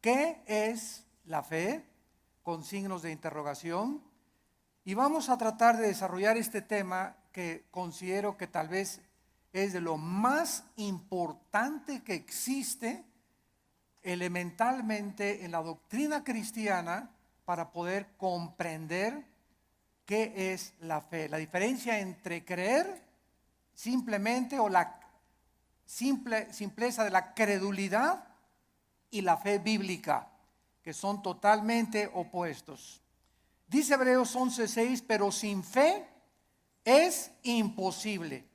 ¿qué es la fe? Con signos de interrogación. Y vamos a tratar de desarrollar este tema que considero que tal vez es de lo más importante que existe elementalmente en la doctrina cristiana para poder comprender qué es la fe. La diferencia entre creer simplemente o la simpleza de la credulidad y la fe bíblica, que son totalmente opuestos. Dice Hebreos 11:6, pero sin fe es imposible.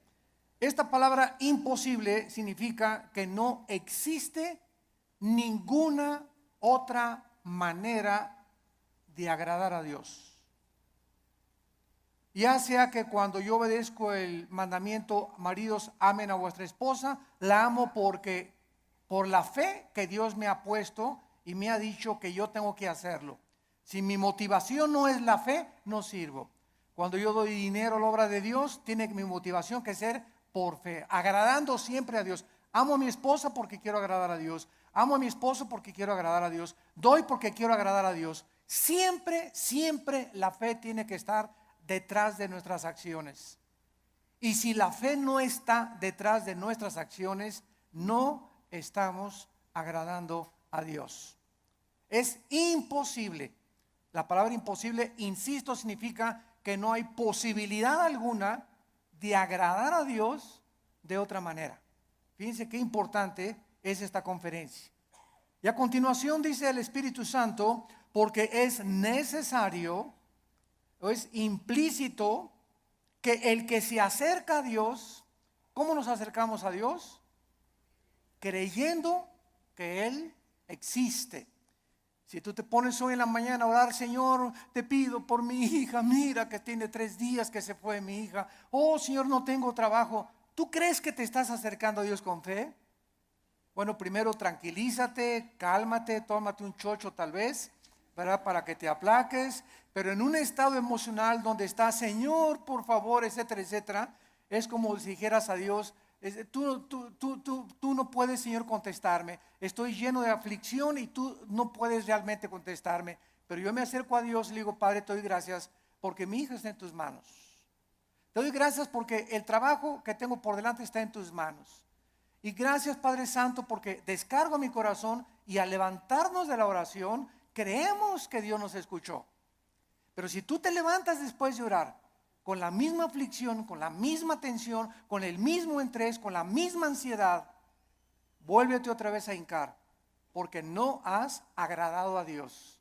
Esta palabra imposible significa que no existe ninguna otra manera de agradar a Dios. Ya sea que cuando yo obedezco el mandamiento, maridos, amen a vuestra esposa, la amo porque por la fe que Dios me ha puesto y me ha dicho que yo tengo que hacerlo. Si mi motivación no es la fe, no sirvo. Cuando yo doy dinero a la obra de Dios, tiene mi motivación que ser por fe, agradando siempre a Dios. Amo a mi esposa porque quiero agradar a Dios. Amo a mi esposo porque quiero agradar a Dios. Doy porque quiero agradar a Dios. Siempre, siempre la fe tiene que estar detrás de nuestras acciones. Y si la fe no está detrás de nuestras acciones, no estamos agradando a Dios. Es imposible. La palabra imposible, insisto, significa que no hay posibilidad alguna de agradar a Dios de otra manera. Fíjense qué importante es esta conferencia. Y a continuación dice el Espíritu Santo, porque es necesario, o es implícito, que el que se acerca a Dios, ¿cómo nos acercamos a Dios? Creyendo que Él existe. Si tú te pones hoy en la mañana a orar, Señor, te pido por mi hija, mira que tiene 3 días que se fue mi hija. Oh, Señor, no tengo trabajo. ¿Tú crees que te estás acercando a Dios con fe? Bueno, primero tranquilízate, cálmate, tómate un chocho tal vez, ¿verdad? Para que te aplaques. Pero en un estado emocional donde está, Señor, por favor, etcétera, etcétera, es como si dijeras a Dios, tú no puedes, Señor, contestarme. Estoy lleno de aflicción y tú no puedes realmente contestarme. Pero yo me acerco a Dios y le digo, Padre, te doy gracias porque mi hija está en tus manos. Te doy gracias porque el trabajo que tengo por delante está en tus manos. Y gracias, Padre Santo, porque descargo mi corazón y al levantarnos de la oración, creemos que Dios nos escuchó. Pero si tú te levantas después de orar, con la misma aflicción, con la misma tensión, con el mismo estrés, con la misma ansiedad, vuélvete otra vez a hincar, porque no has agradado a Dios.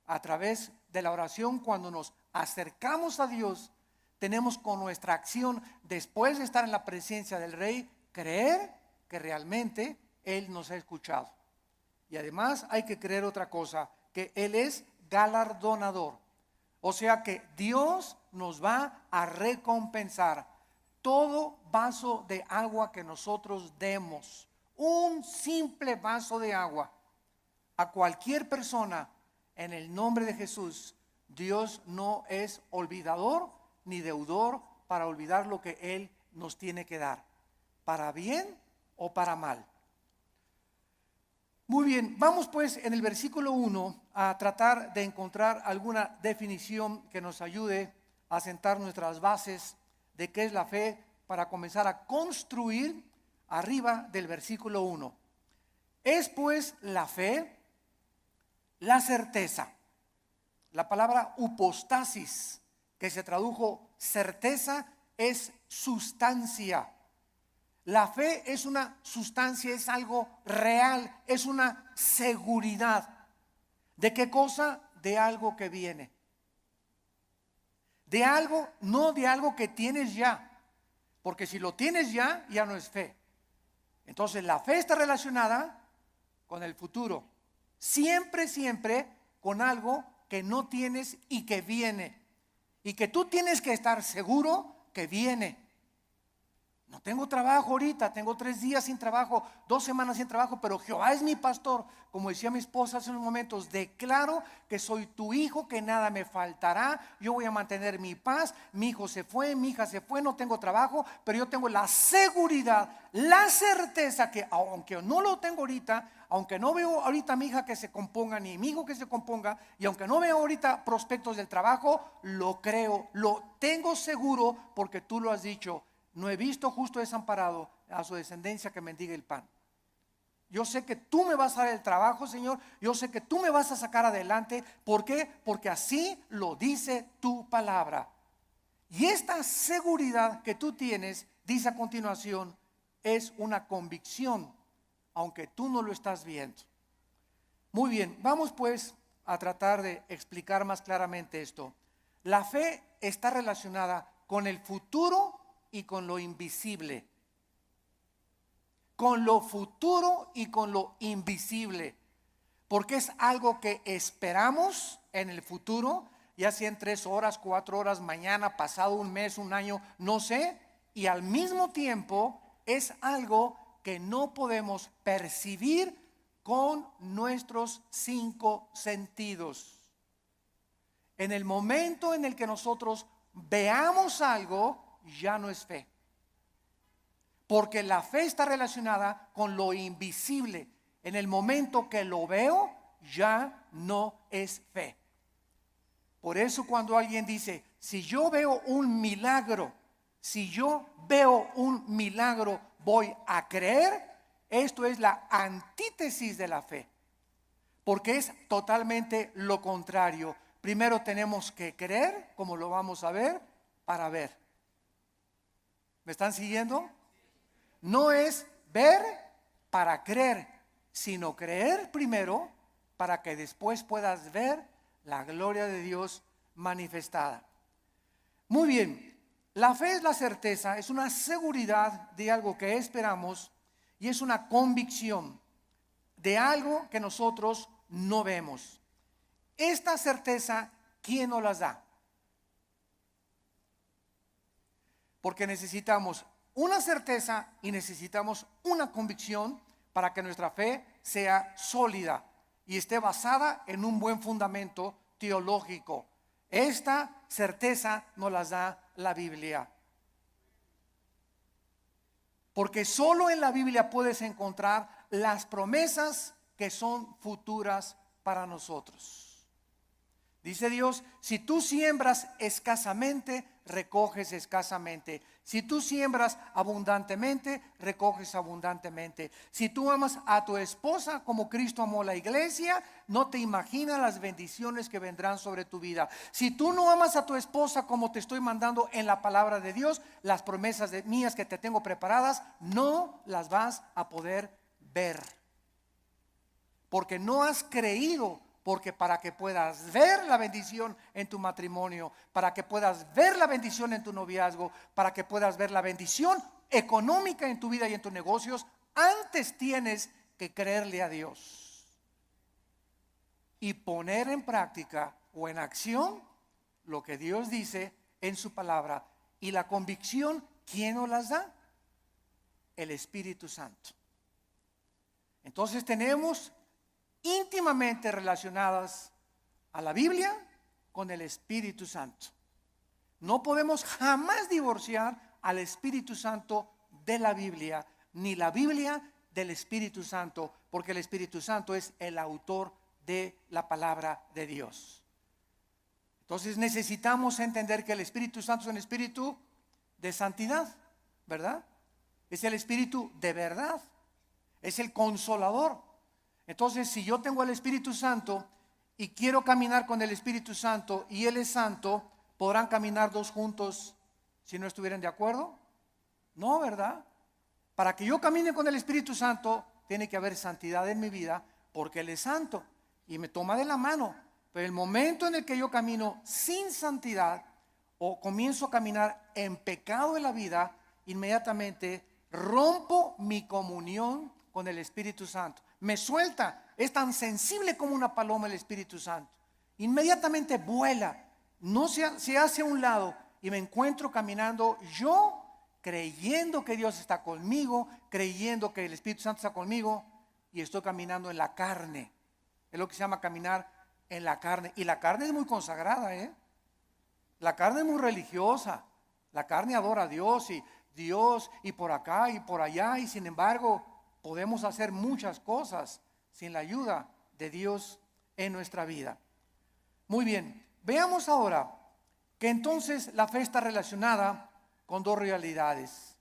A través de la oración, cuando nos acercamos a Dios, tenemos con nuestra acción, después de estar en la presencia del Rey, creer que realmente Él nos ha escuchado. Y además hay que creer otra cosa, que Él es galardonador. O sea que Dios nos va a recompensar todo vaso de agua que nosotros demos. Un simple vaso de agua a cualquier persona en el nombre de Jesús. Dios no es olvidador ni deudor para olvidar lo que Él nos tiene que dar, para bien o para mal. Muy bien, vamos pues en el versículo 1 a tratar de encontrar alguna definición que nos ayude a sentar nuestras bases de qué es la fe para comenzar a construir arriba del versículo 1. Es pues la fe la certeza. La palabra upostasis, que se tradujo certeza, es sustancia. La fe es una sustancia, es algo real, es una seguridad. ¿De qué cosa? De algo que viene. De algo, no de algo que tienes ya. Porque si lo tienes ya, ya no es fe. Entonces la fe está relacionada con el futuro. Siempre, siempre con algo que no tienes y que viene. Y que tú tienes que estar seguro que viene. No tengo trabajo ahorita, tengo 3 días sin trabajo, 2 semanas sin trabajo, pero Jehová es mi pastor. Como decía mi esposa hace unos momentos, declaro que soy tu hijo, que nada me faltará, yo voy a mantener mi paz. Mi hijo se fue, mi hija se fue, no tengo trabajo, pero yo tengo la seguridad, la certeza que aunque no lo tengo ahorita, aunque no veo ahorita a mi hija que se componga, ni mi hijo que se componga, y aunque no veo ahorita prospectos del trabajo, lo creo, lo tengo seguro porque tú lo has dicho. No he visto justo desamparado a su descendencia que mendigue el pan. Yo sé que tú me vas a dar el trabajo, Señor. Yo sé que tú me vas a sacar adelante. ¿Por qué? Porque así lo dice tu palabra. Y esta seguridad que tú tienes, dice a continuación, es una convicción, aunque tú no lo estás viendo. Muy bien, vamos pues a tratar de explicar más claramente esto. La fe está relacionada con el futuro y con lo invisible. Con lo futuro y con lo invisible. Porque es algo que esperamos en el futuro, ya sea en 3 horas, 4 horas, mañana, pasado un mes, un año, no sé. Y al mismo tiempo es algo que no podemos percibir con nuestros 5 sentidos. En el momento en el que nosotros veamos algo, ya no es fe. Porque la fe está relacionada con lo invisible. En el momento que lo veo, ya no es fe. Por eso cuando alguien dice, si yo veo un milagro, voy a creer, esto es la antítesis de la fe. Porque es totalmente lo contrario. Primero tenemos que creer, como lo vamos a ver, para ver. ¿Me están siguiendo? No es ver para creer, sino creer primero para que después puedas ver la gloria de Dios manifestada. Muy bien, la fe es la certeza, es una seguridad de algo que esperamos y es una convicción de algo que nosotros no vemos. Esta certeza, ¿quién nos las da? Porque necesitamos una certeza y necesitamos una convicción para que nuestra fe sea sólida y esté basada en un buen fundamento teológico. Esta certeza nos la da la Biblia. Porque solo en la Biblia puedes encontrar las promesas que son futuras para nosotros. Dice Dios, si tú siembras escasamente, recoges escasamente. Si tú siembras abundantemente, recoges abundantemente. Si tú amas a tu esposa como Cristo amó la iglesia, no te imaginas las bendiciones que vendrán sobre tu vida. Si tú no amas a tu esposa como te estoy mandando en la palabra de Dios, las promesas mías que te tengo preparadas, no las vas a poder ver. Porque no has creído. Porque para que puedas ver la bendición en tu matrimonio, para que puedas ver la bendición en tu noviazgo, para que puedas ver la bendición económica en tu vida y en tus negocios, antes tienes que creerle a Dios y poner en práctica o en acción lo que Dios dice en su palabra. Y la convicción, ¿quién nos las da? El Espíritu Santo. Entonces tenemos íntimamente relacionadas a la Biblia con el Espíritu Santo. No podemos jamás divorciar al Espíritu Santo de la Biblia, ni la Biblia del Espíritu Santo, porque el Espíritu Santo es el autor de la palabra de Dios. Entonces necesitamos entender que el Espíritu Santo es un espíritu de santidad, ¿verdad? Es el espíritu de verdad, es el consolador. Entonces, si yo tengo el Espíritu Santo y quiero caminar con el Espíritu Santo y Él es santo, ¿podrán caminar dos juntos si no estuvieran de acuerdo? No, ¿verdad? Para que yo camine con el Espíritu Santo, tiene que haber santidad en mi vida, porque Él es santo y me toma de la mano. Pero el momento en el que yo camino sin santidad o comienzo a caminar en pecado en la vida, inmediatamente rompo mi comunión con el Espíritu Santo. Me suelta, es tan sensible como una paloma el Espíritu Santo. Inmediatamente vuela, no se hace a un lado y me encuentro caminando yo creyendo que Dios está conmigo, creyendo que el Espíritu Santo está conmigo, y estoy caminando en la carne. Es lo que se llama caminar en la carne. Y la carne es muy consagrada, La carne es muy religiosa. La carne adora a Dios y por acá y por allá, y sin embargo podemos hacer muchas cosas sin la ayuda de Dios en nuestra vida. Muy bien, veamos ahora que entonces la fe está relacionada con dos realidades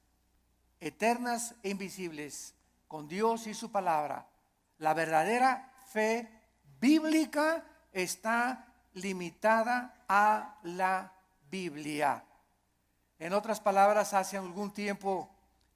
eternas e invisibles, con Dios y su palabra. La verdadera fe bíblica está limitada a la Biblia. En otras palabras, hace algún tiempo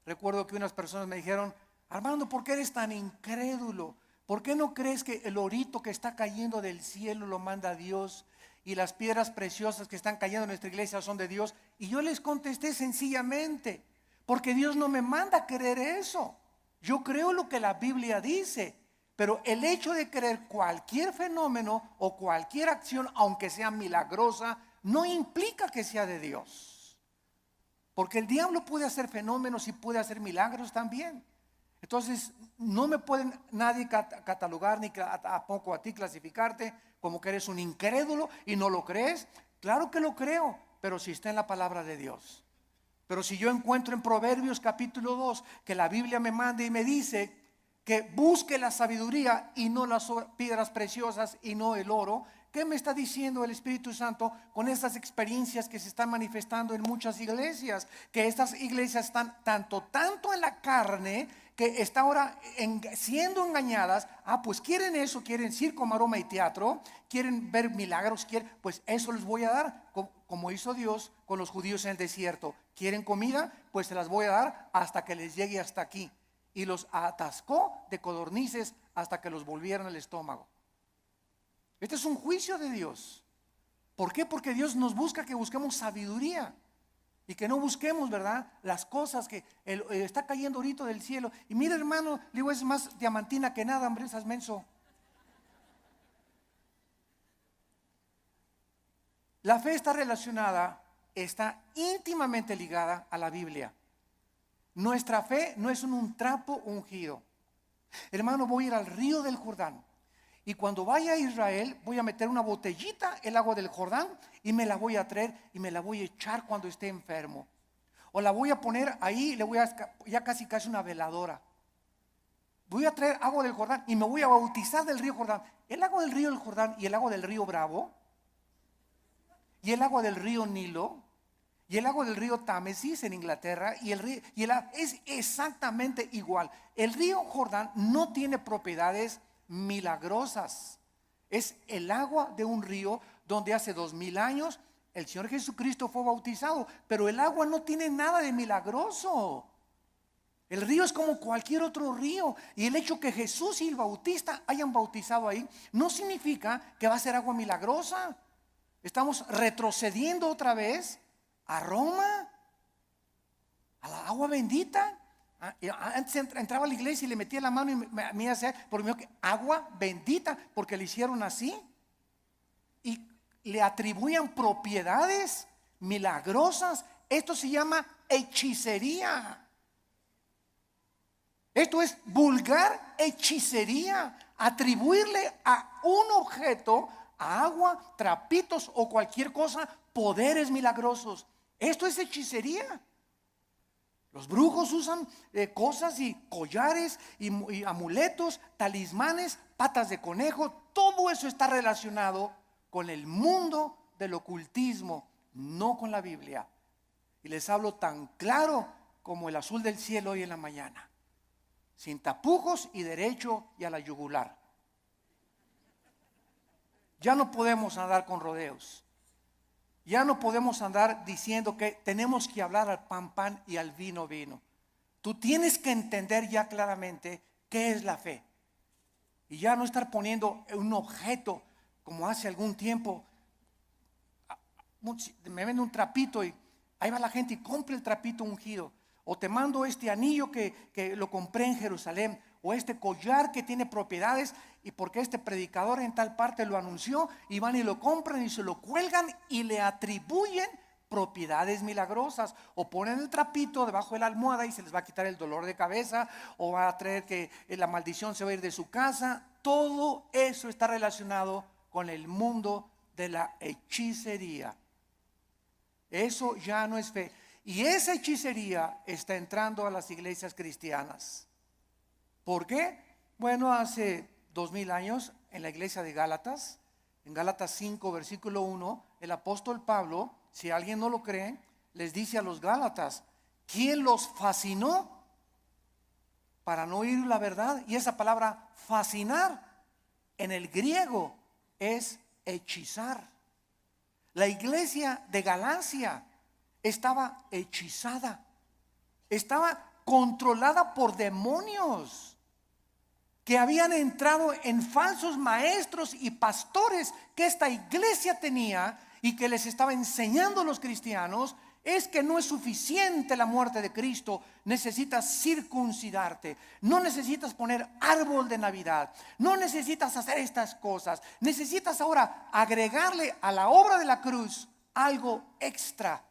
recuerdo que unas personas me dijeron: Armando, ¿por qué eres tan incrédulo? ¿Por qué no crees que el orito que está cayendo del cielo lo manda Dios y las piedras preciosas que están cayendo en nuestra iglesia son de Dios? Y yo les contesté sencillamente: porque Dios no me manda a creer eso. Yo creo lo que la Biblia dice, pero el hecho de creer cualquier fenómeno o cualquier acción, aunque sea milagrosa, no implica que sea de Dios. Porque el diablo puede hacer fenómenos y puede hacer milagros también. Entonces no me pueden nadie catalogar, ni tampoco a ti clasificarte como que eres un incrédulo y no lo crees. Claro que lo creo, pero si está en la palabra de Dios. Pero si yo encuentro en Proverbios capítulo 2 que la Biblia me manda y me dice que busque la sabiduría y no las piedras preciosas y no el oro, ¿qué me está diciendo el Espíritu Santo con estas experiencias que se están manifestando en muchas iglesias? Que estas iglesias están tanto en la carne, que está ahora siendo engañadas. Pues quieren eso, quieren circo, maroma y teatro, quieren ver milagros, pues eso les voy a dar, como hizo Dios con los judíos en el desierto. ¿Quieren comida? Pues se las voy a dar hasta que les llegue hasta aquí. Y los atascó de codornices hasta que los volvieron al estómago. Este es un juicio de Dios. ¿Por qué? Porque Dios nos busca que busquemos sabiduría y que no busquemos, ¿verdad?, las cosas que está cayendo ahorita del cielo. Y mira, hermano, le digo, es más diamantina que nada, hombre, esas menso. La fe está relacionada, está íntimamente ligada a la Biblia. Nuestra fe no es un trapo ungido. Hermano, voy a ir al río del Jordán. Y cuando vaya a Israel, voy a meter una botellita el agua del Jordán y me la voy a traer y me la voy a echar cuando esté enfermo. O la voy a poner ahí, le voy a ya casi una veladora. Voy a traer agua del Jordán y me voy a bautizar del río Jordán. El agua del río del Jordán y el agua del río Bravo y el agua del río Nilo y el agua del río Támesis en Inglaterra es exactamente igual. El río Jordán no tiene propiedades milagrosas. Es el agua de un río donde hace 2000 años el Señor Jesucristo fue bautizado, pero el agua no tiene nada de milagroso. El río es como cualquier otro río, y el hecho que Jesús y el Bautista hayan bautizado ahí no significa que va a ser agua milagrosa. Estamos retrocediendo otra vez a Roma, a la agua bendita. Antes entraba a la iglesia y le metía la mano y me hacía por mí agua bendita, porque le hicieron así y le atribuían propiedades milagrosas. Esto se llama hechicería. Esto es vulgar hechicería, atribuirle a un objeto, a agua, trapitos o cualquier cosa, poderes milagrosos. Esto es hechicería. Los brujos usan cosas y collares y amuletos, talismanes, patas de conejo. Todo eso está relacionado con el mundo del ocultismo, no con la Biblia. Y les hablo tan claro como el azul del cielo hoy en la mañana, sin tapujos y derecho y a la yugular. Ya no podemos andar con rodeos. Ya no podemos andar diciendo que tenemos que hablar al pan, pan y al vino, vino. Tú tienes que entender ya claramente qué es la fe. Y ya no estar poniendo un objeto como hace algún tiempo. Me venden un trapito y ahí va la gente y compra el trapito ungido. O te mando este anillo que lo compré en Jerusalén. O este collar que tiene propiedades y porque este predicador en tal parte lo anunció, y van y lo compran y se lo cuelgan y le atribuyen propiedades milagrosas, o ponen el trapito debajo de la almohada y se les va a quitar el dolor de cabeza, o va a traer que la maldición se va a ir de su casa. Todo eso está relacionado con el mundo de la hechicería. Eso ya no es fe. Y esa hechicería está entrando a las iglesias cristianas. ¿Por qué? Bueno, hace 2000 años en la iglesia de Gálatas, en Gálatas 5 versículo 1, el apóstol Pablo, si alguien no lo cree, les dice a los Gálatas: ¿quién los fascinó para no oír la verdad? Y esa palabra fascinar en el griego es hechizar. La iglesia de Galacia estaba hechizada, estaba controlada por demonios que habían entrado en falsos maestros y pastores que esta iglesia tenía, y que les estaba enseñando a los cristianos: es que no es suficiente la muerte de Cristo, necesitas circuncidarte, no necesitas poner árbol de Navidad, no necesitas hacer estas cosas, necesitas ahora agregarle a la obra de la cruz algo extra.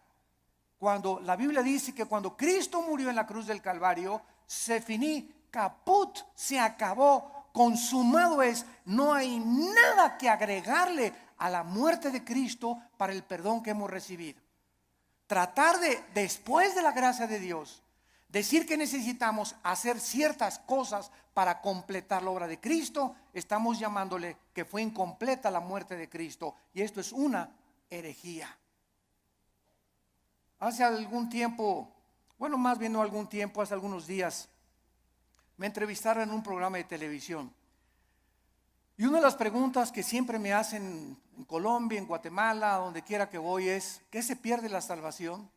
Cuando la Biblia dice que cuando Cristo murió en la cruz del Calvario, se finí, caput, se acabó, consumado es. No hay nada que agregarle a la muerte de Cristo para el perdón que hemos recibido. Tratar de, después de la gracia de Dios, decir que necesitamos hacer ciertas cosas para completar la obra de Cristo, estamos llamándole que fue incompleta la muerte de Cristo, y esto es una herejía. Hace algún tiempo, bueno, más bien no algún tiempo, hace algunos días, me entrevistaron en un programa de televisión. Y una de las preguntas que siempre me hacen en Colombia, en Guatemala, donde quiera que voy, es: ¿qué se pierde la salvación?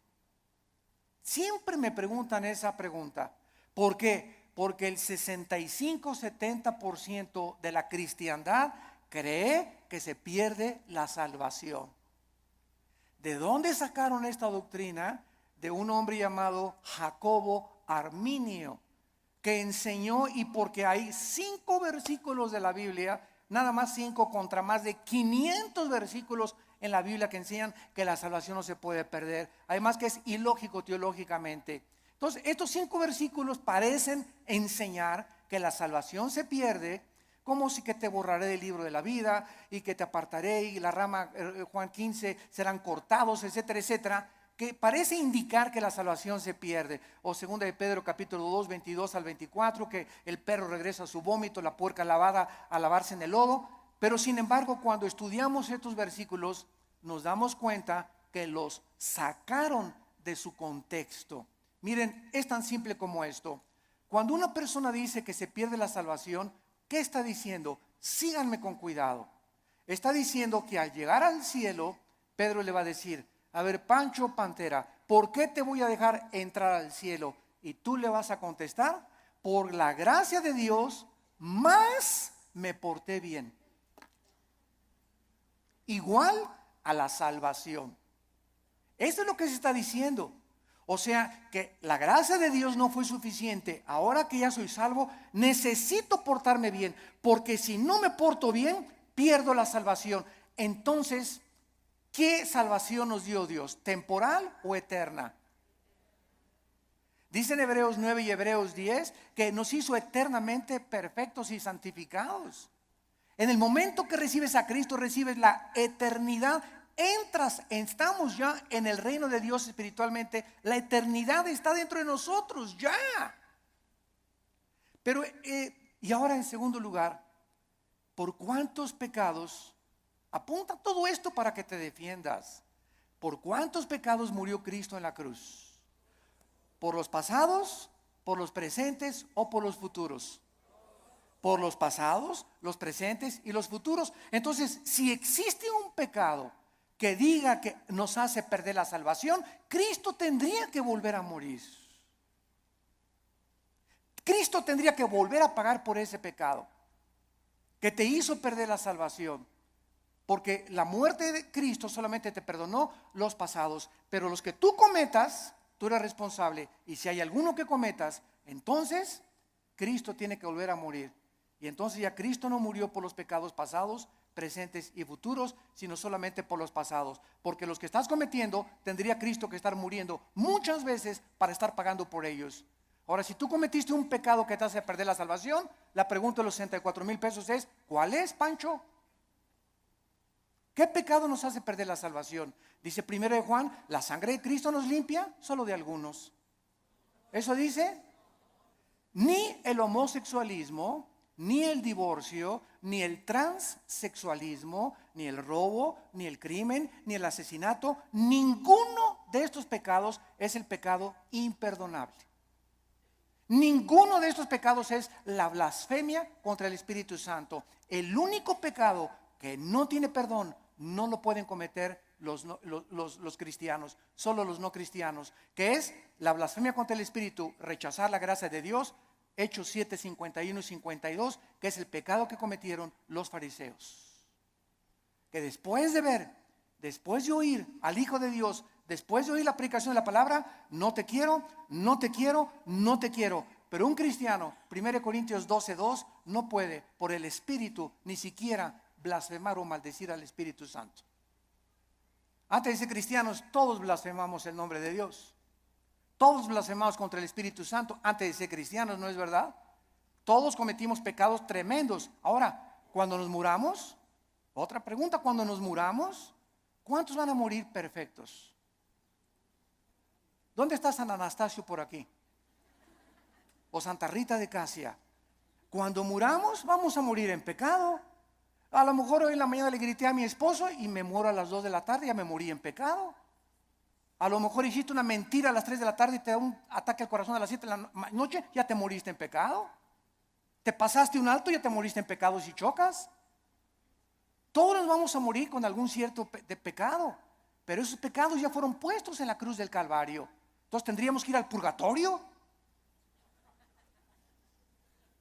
Siempre me preguntan esa pregunta. ¿Por qué? Porque el 65-70% de la cristiandad cree que se pierde la salvación. ¿De dónde sacaron esta doctrina? De un hombre llamado Jacobo Arminio, que enseñó, y porque hay 5 versículos de la Biblia, nada más 5 contra más de 500 versículos en la Biblia que enseñan que la salvación no se puede perder. Además que es ilógico teológicamente. Entonces, estos 5 versículos parecen enseñar que la salvación se pierde, como si que te borraré del libro de la vida y que te apartaré y la rama, Juan 15, serán cortados, etcétera, etcétera, que parece indicar que la salvación se pierde. O 2 de Pedro capítulo 2, 22 al 24, que el perro regresa a su vómito, la puerca lavada a lavarse en el lodo. Pero sin embargo, cuando estudiamos estos versículos, nos damos cuenta que los sacaron de su contexto. Miren, es tan simple como esto. Cuando una persona dice que se pierde la salvación, ¿qué está diciendo? Síganme con cuidado. Está diciendo que al llegar al cielo, Pedro le va a decir: a ver, Pancho Pantera, ¿por qué te voy a dejar entrar al cielo? Y tú le vas a contestar: por la gracia de Dios, más me porté bien. Igual a la salvación. Eso es lo que se está diciendo. O sea, que la gracia de Dios no fue suficiente. Ahora que ya soy salvo, necesito portarme bien, porque si no me porto bien, pierdo la salvación. Entonces, ¿qué salvación nos dio Dios? ¿Temporal o eterna? Dice en Hebreos 9 y Hebreos 10 que nos hizo eternamente perfectos y santificados. En el momento que recibes a Cristo, recibes la eternidad. Estamos ya en el reino de Dios espiritualmente. La eternidad está dentro de nosotros ya. Pero, y ahora en segundo lugar, ¿por cuántos pecados? Apunta todo esto para que te defiendas. ¿Por cuántos pecados murió Cristo en la cruz? ¿Por los pasados, por los presentes o por los futuros? Por los pasados, los presentes y los futuros. Entonces, si existe un pecado que diga que nos hace perder la salvación, Cristo tendría que volver a morir. Cristo tendría que volver a pagar por ese pecado que te hizo perder la salvación. Porque la muerte de Cristo solamente te perdonó los pasados, pero los que tú cometas, tú eres responsable. Y si hay alguno que cometas, entonces Cristo tiene que volver a morir. Y entonces ya Cristo no murió por los pecados pasados, presentes y futuros, sino solamente por los pasados. Porque los que estás cometiendo, tendría Cristo que estar muriendo muchas veces para estar pagando por ellos. Ahora, si tú cometiste un pecado que te hace perder la salvación, la pregunta de los 64,000 pesos es, ¿cuál es, Pancho? ¿Qué pecado nos hace perder la salvación? Dice 1 de Juan, la sangre de Cristo nos limpia, solo de algunos. Eso dice, ni el homosexualismo, ni el divorcio, ni el transexualismo, ni el robo, ni el crimen, ni el asesinato, ninguno de estos pecados es el pecado imperdonable. Ninguno de estos pecados es la blasfemia contra el Espíritu Santo. El único pecado que no tiene perdón no lo pueden cometer los cristianos, solo los no cristianos, que es la blasfemia contra el Espíritu, rechazar la gracia de Dios. Hechos 7, 51 y 52, que es el pecado que cometieron los fariseos. Que después de ver, después de oír al Hijo de Dios, después de oír la predicación de la palabra, no te quiero, no te quiero, no te quiero. Pero un cristiano, 1 Corintios 12, 2, no puede por el Espíritu ni siquiera blasfemar o maldecir al Espíritu Santo. Antes de ser cristianos, todos blasfemamos el nombre de Dios. Todos blasfemamos contra el Espíritu Santo antes de ser cristianos, ¿no es verdad? Todos cometimos pecados tremendos. Ahora, cuando nos muramos, otra pregunta, cuando nos muramos, ¿cuántos van a morir perfectos? ¿Dónde está San Anastasio por aquí? O Santa Rita de Casia. Cuando muramos, vamos a morir en pecado. A lo mejor hoy en la mañana le grité a mi esposo y me muero a las 2 de la tarde, ya me morí en pecado. A lo mejor hiciste una mentira a las 3 de la tarde y te da un ataque al corazón a las 7 de la noche, ya te moriste en pecado. Te pasaste un alto, ya te moriste en pecado si chocas. Todos nos vamos a morir con algún cierto de pecado, pero esos pecados ya fueron puestos en la cruz del Calvario. Entonces tendríamos que ir al purgatorio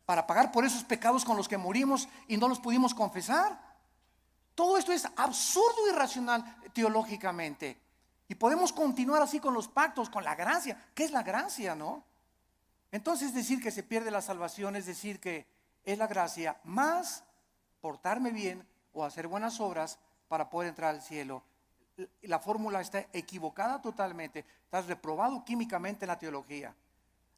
para pagar por esos pecados con los que morimos y no los pudimos confesar. Todo esto es absurdo y irracional teológicamente. Y podemos continuar así con los pactos, con la gracia. ¿Qué es la gracia, no? Entonces decir que se pierde la salvación es decir que es la gracia más portarme bien o hacer buenas obras para poder entrar al cielo. La fórmula está equivocada totalmente. Estás reprobado químicamente en la teología.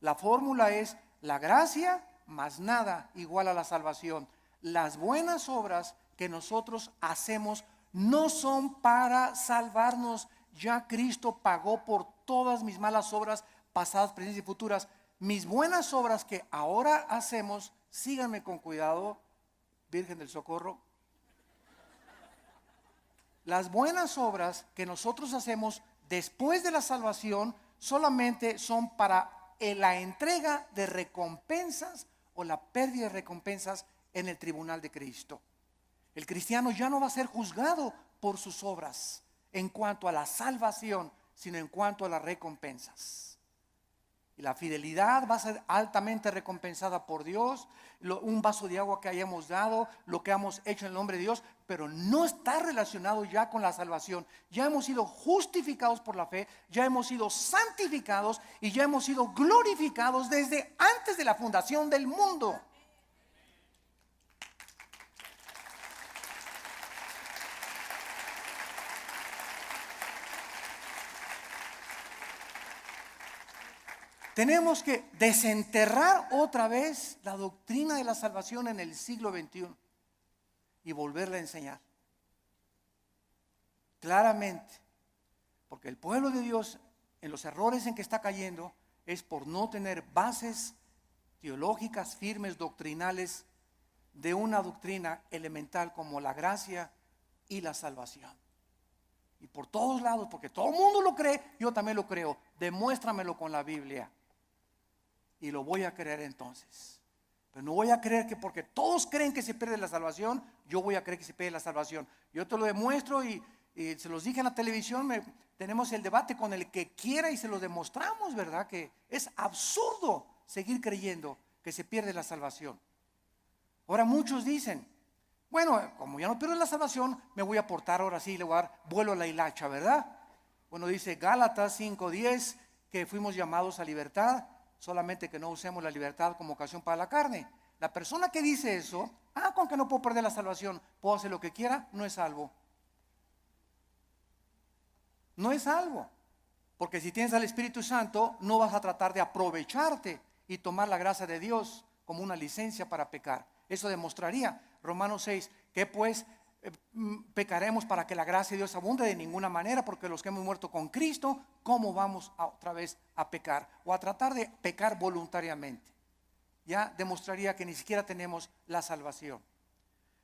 La fórmula es la gracia más nada igual a la salvación. Las buenas obras que nosotros hacemos no son para salvarnos. Ya Cristo pagó por todas mis malas obras pasadas, presentes y futuras. Mis buenas obras que ahora hacemos, síganme con cuidado, Virgen del Socorro. Las buenas obras que nosotros hacemos después de la salvación solamente son para la entrega de recompensas o la pérdida de recompensas en el tribunal de Cristo. El cristiano ya no va a ser juzgado por sus obras en cuanto a la salvación, sino en cuanto a las recompensas. Y la fidelidad va a ser altamente recompensada por Dios. Un vaso de agua que hayamos dado, lo que hemos hecho en el nombre de Dios, pero no está relacionado ya con la salvación. Ya hemos sido justificados por la fe, ya hemos sido santificados y ya hemos sido glorificados desde antes de la fundación del mundo. Tenemos que desenterrar otra vez la doctrina de la salvación en el siglo XXI y volverla a enseñar claramente, porque el pueblo de Dios en los errores en que está cayendo es por no tener bases teológicas firmes, doctrinales, de una doctrina elemental como la gracia y la salvación. Y por todos lados, porque todo el mundo lo cree, yo también lo creo. Demuéstramelo con la Biblia y lo voy a creer entonces. Pero no voy a creer que porque todos creen que se pierde la salvación, yo voy a creer que se pierde la salvación. Yo te lo demuestro y se los dije en la televisión, tenemos el debate con el que quiera y se lo demostramos, ¿verdad? Que es absurdo seguir creyendo que se pierde la salvación. Ahora muchos dicen, bueno, como ya no pierdo la salvación, me voy a portar ahora sí, le voy a dar vuelo a la hilacha, ¿verdad? Bueno, dice Gálatas 5:10 que fuimos llamados a libertad, solamente que no usemos la libertad como ocasión para la carne. La persona que dice eso, con que no puedo perder la salvación, puedo hacer lo que quiera, no es salvo. No es salvo. Porque si tienes al Espíritu Santo, no vas a tratar de aprovecharte y tomar la gracia de Dios como una licencia para pecar. Eso demostraría Romanos 6, que pues pecaremos para que la gracia de Dios abunde. De ninguna manera, porque los que hemos muerto con Cristo, ¿cómo vamos otra vez a pecar? O a tratar de pecar voluntariamente. Ya demostraría que ni siquiera tenemos la salvación.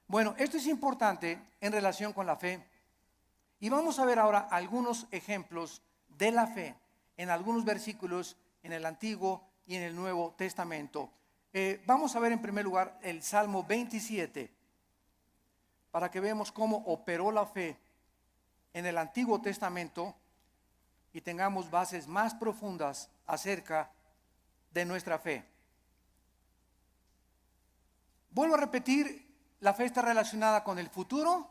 Bueno, esto es importante en relación con la fe. Y vamos a ver ahora algunos ejemplos de la fe en algunos versículos en el Antiguo y en el Nuevo Testamento. Vamos a ver en primer lugar el Salmo 27, para que veamos cómo operó la fe en el Antiguo Testamento y tengamos bases más profundas acerca de nuestra fe. Vuelvo a repetir, la fe está relacionada con el futuro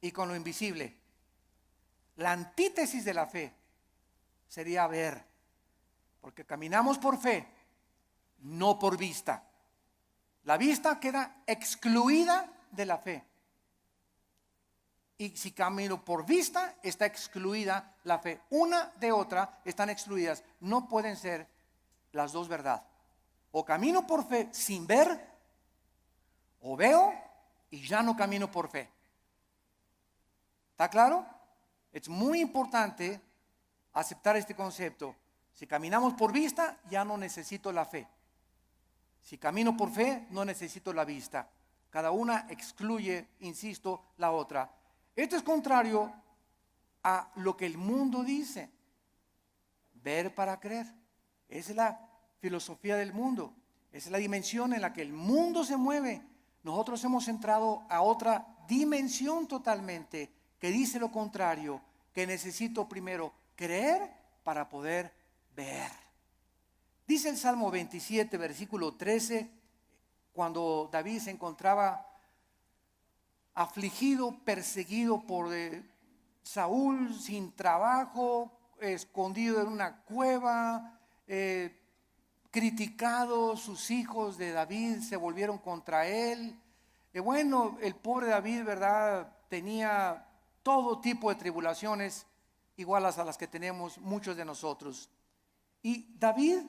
y con lo invisible. La antítesis de la fe sería ver, porque caminamos por fe, no por vista. La vista queda excluida de la fe. Y si camino por vista, está excluida la fe. Una de otra están excluidas. No pueden ser las dos verdad. O camino por fe sin ver, o veo y ya no camino por fe. ¿Está claro? Es muy importante aceptar este concepto. Si caminamos por vista, ya no necesito la fe. Si camino por fe, no necesito la vista. Cada una excluye, insisto, la otra. Esto es contrario a lo que el mundo dice. Ver para creer. Esa es la filosofía del mundo. Esa es la dimensión en la que el mundo se mueve. Nosotros hemos entrado a otra dimensión totalmente que dice lo contrario, que necesito primero creer para poder ver. Dice el Salmo 27, versículo 13, cuando David se encontraba afligido, perseguido por Saúl, sin trabajo, escondido en una cueva, criticado, sus hijos de David se volvieron contra él. Bueno, el pobre David, ¿verdad?, tenía todo tipo de tribulaciones iguales a las que tenemos muchos de nosotros. Y David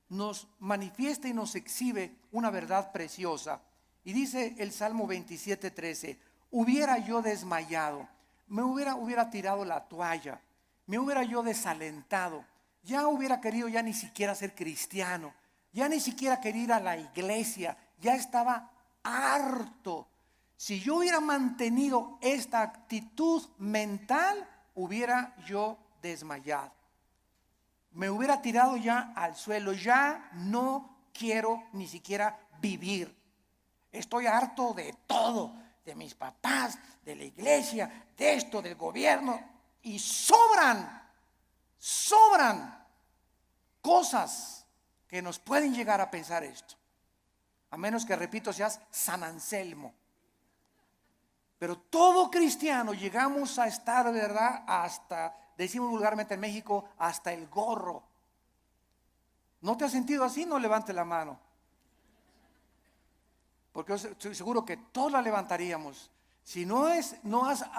nos manifiesta y nos exhibe una verdad preciosa. Y dice el Salmo 27:13, hubiera yo desmayado, me hubiera tirado la toalla, me hubiera yo desalentado, ya hubiera querido ya ni siquiera ser cristiano, ya ni siquiera quería ir a la iglesia, ya estaba harto. Si yo hubiera mantenido esta actitud mental, hubiera yo desmayado. Me hubiera tirado ya al suelo, ya no quiero ni siquiera vivir. Estoy harto de todo, de mis papás, de la iglesia, de esto, del gobierno. Y sobran cosas que nos pueden llegar a pensar esto. A menos que, repito, seas San Anselmo. Pero todo cristiano llegamos a estar, ¿verdad?, hasta, decimos vulgarmente en México, hasta el gorro. ¿No te has sentido así? No levante la mano. Porque yo estoy seguro que todos la levantaríamos. Si no has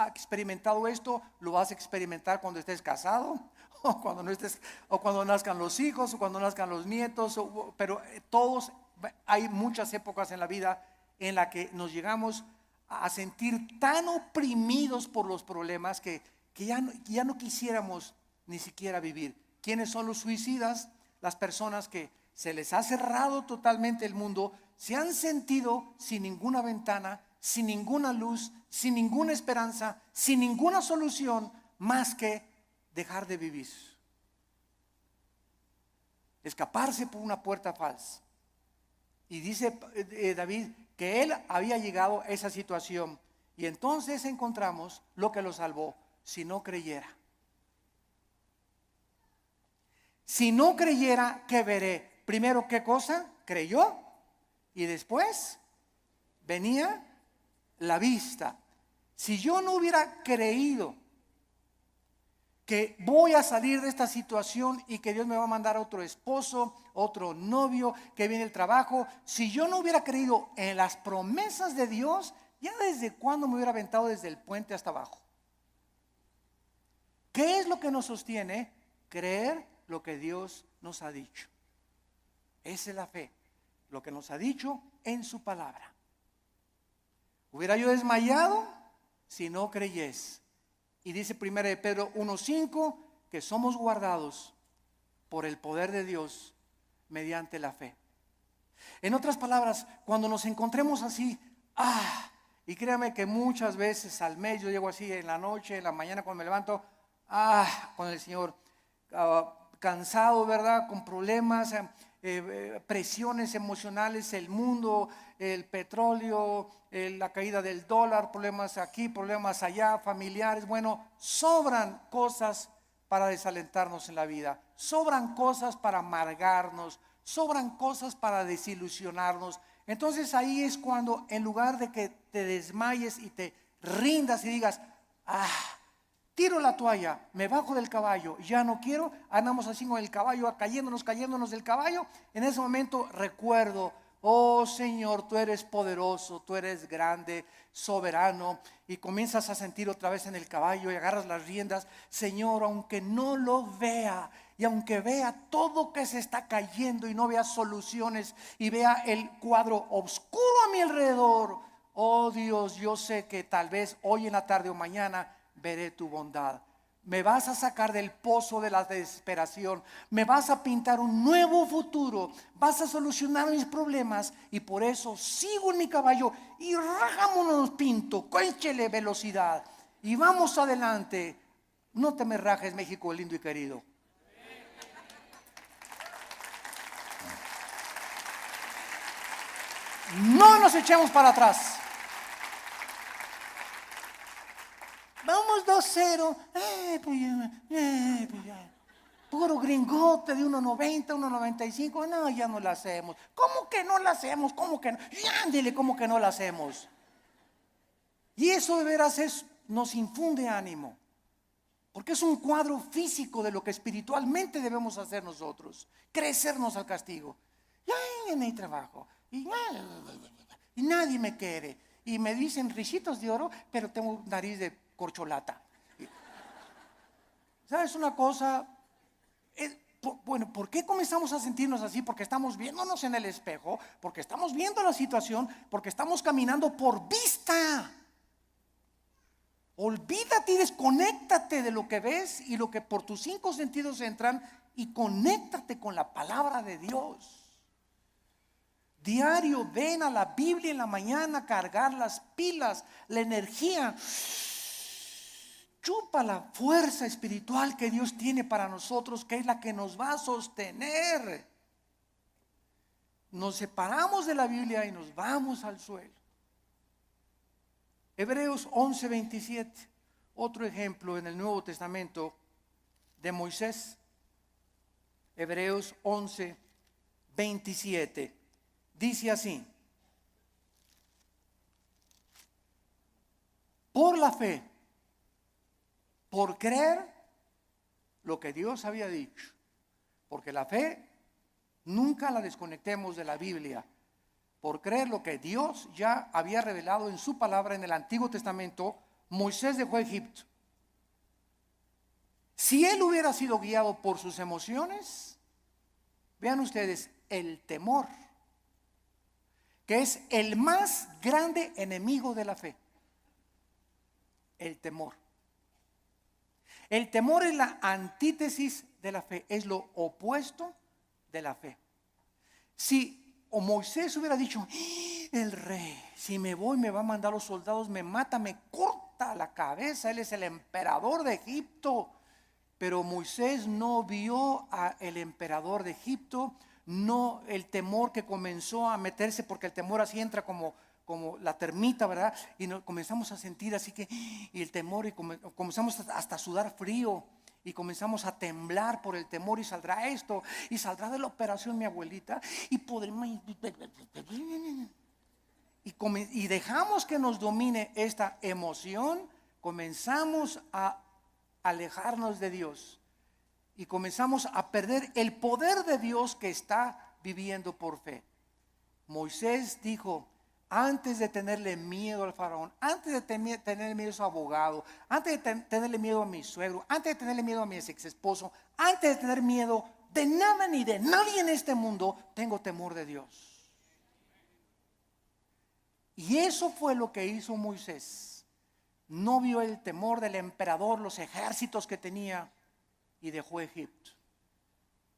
experimentado esto, lo vas a experimentar cuando estés casado, o cuando no estés, o cuando nazcan los hijos, o cuando nazcan los nietos. Pero todos, hay muchas épocas en la vida en la que nos llegamos a sentir tan oprimidos por los problemas que ya no quisiéramos ni siquiera vivir. ¿Quiénes son los suicidas? Las personas que se les ha cerrado totalmente el mundo, se han sentido sin ninguna ventana, sin ninguna luz, sin ninguna esperanza, sin ninguna solución más que dejar de vivir. Escaparse por una puerta falsa. Y dice David que él había llegado a esa situación, y entonces encontramos lo que lo salvó: si no creyera. Si no creyera, ¿qué veré? Primero, ¿qué cosa? Creyó, y después venía la vista. Si yo no hubiera creído que voy a salir de esta situación y que Dios me va a mandar otro esposo, otro novio, que viene el trabajo. Si yo no hubiera creído en las promesas de Dios, ya desde cuándo me hubiera aventado desde el puente hasta abajo. ¿Qué es lo que nos sostiene? Creer lo que Dios nos ha dicho. Esa es la fe, lo que nos ha dicho en su palabra. Hubiera yo desmayado si no creyes. Y dice 1 de Pedro 1:5 que somos guardados por el poder de Dios mediante la fe. En otras palabras, cuando nos encontremos así, y créame que muchas veces al mes yo llego así en la noche, en la mañana cuando me levanto, con el Señor, cansado, ¿verdad? Con problemas, presiones emocionales, el mundo, el petróleo, la caída del dólar, problemas aquí, problemas allá, familiares. Bueno, sobran cosas para desalentarnos en la vida, sobran cosas para amargarnos, sobran cosas para desilusionarnos. Entonces ahí es cuando, en lugar de que te desmayes y te rindas y digas, tiro la toalla, me bajo del caballo, ya no quiero, andamos así con el caballo, cayéndonos del caballo. En ese momento recuerdo, oh Señor, tú eres poderoso, tú eres grande, soberano, y comienzas a sentir otra vez en el caballo y agarras las riendas. Señor, aunque no lo vea, y aunque vea todo que se está cayendo y no vea soluciones y vea el cuadro oscuro a mi alrededor, oh Dios, yo sé que tal vez hoy en la tarde o mañana veré tu bondad. Me vas a sacar del pozo de la desesperación, me vas a pintar un nuevo futuro, vas a solucionar mis problemas, y por eso sigo en mi caballo y rajámonos pinto, cónchele velocidad y vamos adelante. No te me rajes, México lindo y querido. No nos echemos para atrás. Vamos 2-0. Pues ya. Puro gringote de 1.90, 1.95. No, ya no la hacemos. ¿Cómo que no la hacemos? ¿Cómo que no? Ándele, ¿cómo que no la hacemos? Y eso de veras nos infunde ánimo, porque es un cuadro físico de lo que espiritualmente debemos hacer nosotros. Crecernos al castigo. Ya no hay trabajo. Y nadie me quiere. Y me dicen risitos de oro, pero tengo nariz de corcholata. ¿Sabes una cosa? Bueno, ¿por qué comenzamos a sentirnos así? Porque estamos viéndonos en el espejo, porque estamos viendo la situación, porque estamos caminando por vista. Olvídate y desconéctate de lo que ves y lo que por tus 5 sentidos entran, y conéctate con la palabra de Dios. Diario ven a la Biblia en la mañana, cargar las pilas, la energía. Chupa la fuerza espiritual que Dios tiene para nosotros, que es la que nos va a sostener. Nos separamos de la Biblia y nos vamos al suelo. Hebreos 11:27, otro ejemplo en el Nuevo Testamento de Moisés. Hebreos 11:27 dice así: por la fe, por creer lo que Dios había dicho, porque la fe nunca la desconectemos de la Biblia. Por creer lo que Dios ya había revelado en su palabra en el Antiguo Testamento, Moisés dejó Egipto. Si él hubiera sido guiado por sus emociones, vean ustedes, el temor, que es el más grande enemigo de la fe. El temor. El temor es la antítesis de la fe, es lo opuesto de la fe. Si Moisés hubiera dicho, el rey, si me voy me va a mandar los soldados, me mata, me corta la cabeza, él es el emperador de Egipto. Pero Moisés no vio al emperador de Egipto, no el temor que comenzó a meterse, porque el temor así entra como la termita, ¿verdad? Y comenzamos a sentir así que, y el temor, y comenzamos hasta a sudar frío, y comenzamos a temblar por el temor, y saldrá esto, y saldrá de la operación mi abuelita, y podremos, y dejamos que nos domine esta emoción, comenzamos a alejarnos de Dios y comenzamos a perder el poder de Dios que está viviendo por fe. Moisés dijo, antes de tenerle miedo al faraón, antes de tenerle miedo a su abogado, antes de tenerle miedo a mi suegro, antes de tenerle miedo a mi ex esposo, antes de tener miedo de nada ni de nadie en este mundo, tengo temor de Dios. Y eso fue lo que hizo Moisés. No vio el temor del emperador, los ejércitos que tenía, y dejó Egipto.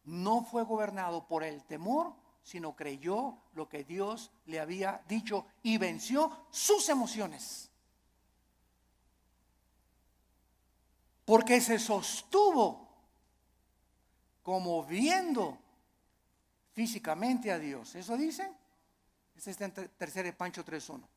No fue gobernado por el temor, sino creyó lo que Dios le había dicho y venció sus emociones. Porque se sostuvo como viendo físicamente a Dios. ¿Eso dice? Este está en tercera de Pancho 3:1.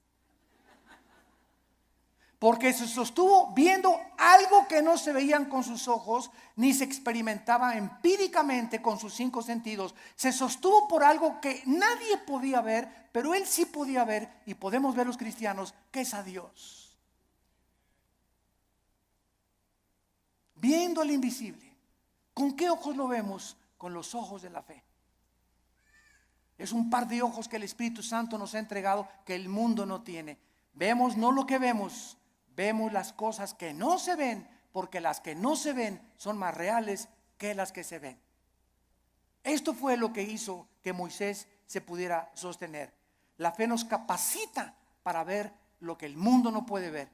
Porque se sostuvo viendo algo que no se veían con sus ojos, ni se experimentaba empíricamente con sus 5 sentidos. Se sostuvo por algo que nadie podía ver, pero él sí podía ver, y podemos ver los cristianos, que es a Dios. Viendo al invisible. ¿Con qué ojos lo vemos? Con los ojos de la fe. Es un par de ojos que el Espíritu Santo nos ha entregado que el mundo no tiene. Vemos no lo que vemos, vemos las cosas que no se ven, porque las que no se ven son más reales que las que se ven. Esto fue lo que hizo que Moisés se pudiera sostener. La fe nos capacita para ver lo que el mundo no puede ver.